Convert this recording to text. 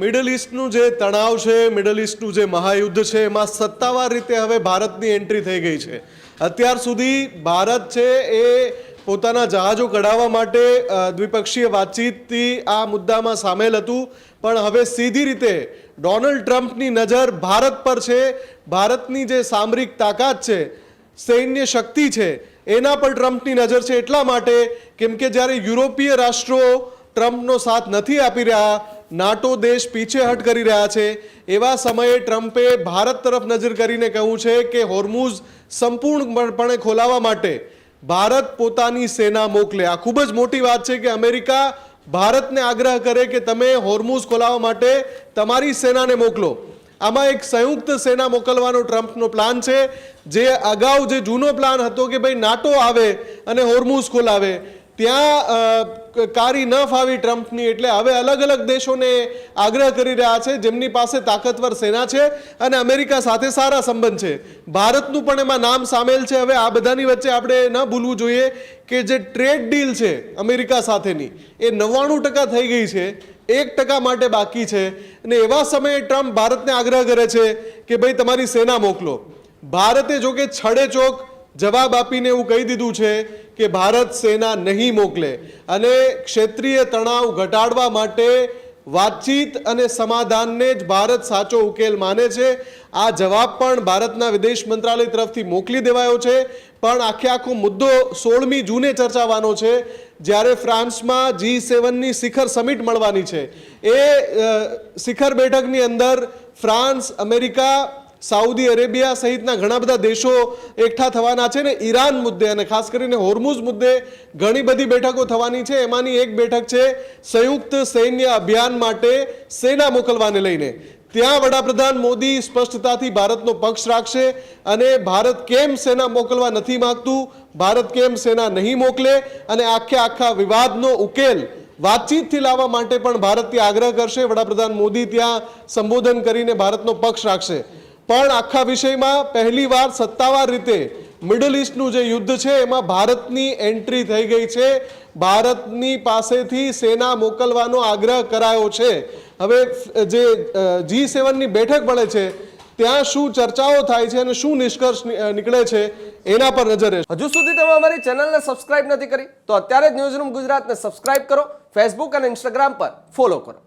Middle ઈસ્ટનું જે તણાવ છે, મિડલ ઈસ્ટનું જે મહાયુદ્ધ છે, એમાં સત્તાવાર રીતે હવે ભારતની એન્ટ્રી થઈ ગઈ છે. અત્યાર સુધી ભારત છે એ પોતાના જહાજો કઢાવવા માટે દ્વિપક્ષીય વાતચીતથી આ મુદ્દામાં સામેલ હતું, પણ હવે સીધી રીતે ડોનાલ્ડ ટ્રમ્પની નજર ભારત પર છે. ભારતની જે સામરિક તાકાત છે, સૈન્ય શક્તિ છે, એના પર ટ્રમ્પની નજર છે. એટલા માટે કેમ કે જ્યારે યુરોપીય રાષ્ટ્રો ટ્રમ્પનો સાથ નથી આપી રહ્યા, નાટો દેશ પીછેહટ કરી રહ્યા છે, એવા સમયે ટ્રમ્પે ભારત તરફ નજર કરીને કહ્યું છે કે હોર્મુઝ સંપૂર્ણપણે ખોલાવવા માટે ભારત પોતાની સેના મોકલે. આ ખૂબ જ મોટી વાત છે કે અમેરિકા ભારતને આગ્રહ કરે કે તમે હોર્મુઝ ખોલાવવા માટે તમારી સેનાને મોકલો. આમાં એક સંયુક્ત સેના મોકલવાનો ટ્રમ્પનો પ્લાન છે, જે અગાઉ જે જૂનો પ્લાન હતો કે ભાઈ નાટો આવે અને હોર્મુઝ ખોલાવે, ત્યાં કારી ન ફાવી ટ્રમ્પની, એટલે હવે અલગ અલગ દેશોને આગ્રહ કરી રહ્યા છે જેમની પાસે તાકતવર સેના છે અને અમેરિકા સાથે સારા સંબંધ છે. ભારતનું પણ એમાં નામ સામેલ છે. હવે આ બધાની વચ્ચે આપણે ન ભૂલવું જોઈએ કે જે ટ્રેડ ડીલ છે અમેરિકા સાથેની, એ 99% થઈ ગઈ છે, 1% માટે બાકી છે. અને એવા સમયે ટ્રમ્પ ભારતને આગ્રહ કરે છે કે ભાઈ તમારી સેના મોકલો. ભારતે જોકે છડેચોક જવાબ આપીને એવું કહી દીધું છે કે ભારત સેના નહીં મોકલે અને ક્ષેત્રીય તણાવ ઘટાડવા માટે વાતચીત અને સમાધાનને જ ભારત સાચો ઉકેલ માને છે. આ જવાબ પણ ભારતના વિદેશ મંત્રાલય તરફથી મોકલી દેવાયો છે. પણ આખો મુદ્દો 16મી જૂને ચર્ચાવાનો છે, જ્યારે ફ્રાન્સમાં G7ની શિખર સમિટ મળવાની છે. એ શિખર બેઠકની અંદર ફ્રાન્સ, અમેરિકા, સાઉદી અરેબિયા સહિતના ઘણા બધા દેશો એકઠા થવાના છે ને ઈરાન મુદ્દે અને ખાસ કરીને હોર્મુઝ મુદ્દે ઘણી બધી બેઠકો થવાની છે. એમાંની એક બેઠક છે સંયુક્ત સૈન્ય અભિયાન માટે સેના મોકલવાને લઈને. ત્યાં વડાપ્રધાન મોદી સ્પષ્ટતાથી ભારતનો પક્ષ રાખશે અને ભારત કેમ સેના મોકલવા નથી માંગતું, ભારત કેમ સેના નહીં મોકલે અને આખા વિવાદનો ઉકેલ વાતચીતથી લાવવા માટે પણ ભારતથી આગ્રહ કરશે. વડાપ્રધાન મોદી ત્યાં સંબોધન કરીને ભારતનો પક્ષ રાખશે. પણ આખા વિષયમાં પહેલીવાર સત્તાવાર રીતે મિડલ ઈસ્ટનું જે યુદ્ધ છે એમાં ભારતની એન્ટ્રી થઈ ગઈ છે. ભારતની પાસેથી સેના મોકલવાનો આગ્રહ કરાયો છે. હવે જે G7ની બેઠક મળે છે ત્યાં શું ચર્ચાઓ થાય છે અને શું નિષ્કર્ષ નીકળે છે એના પર નજર રહેશે. હજુ સુધી તમે અમારી ચેનલને સબસ્ક્રાઇબ નથી કરી તો અત્યારે જ ન્યૂઝરૂમ ગુજરાતને સબસ્ક્રાઇબ કરો, ફેસબુક અને ઇન્સ્ટાગ્રામ પર ફોલો કરો.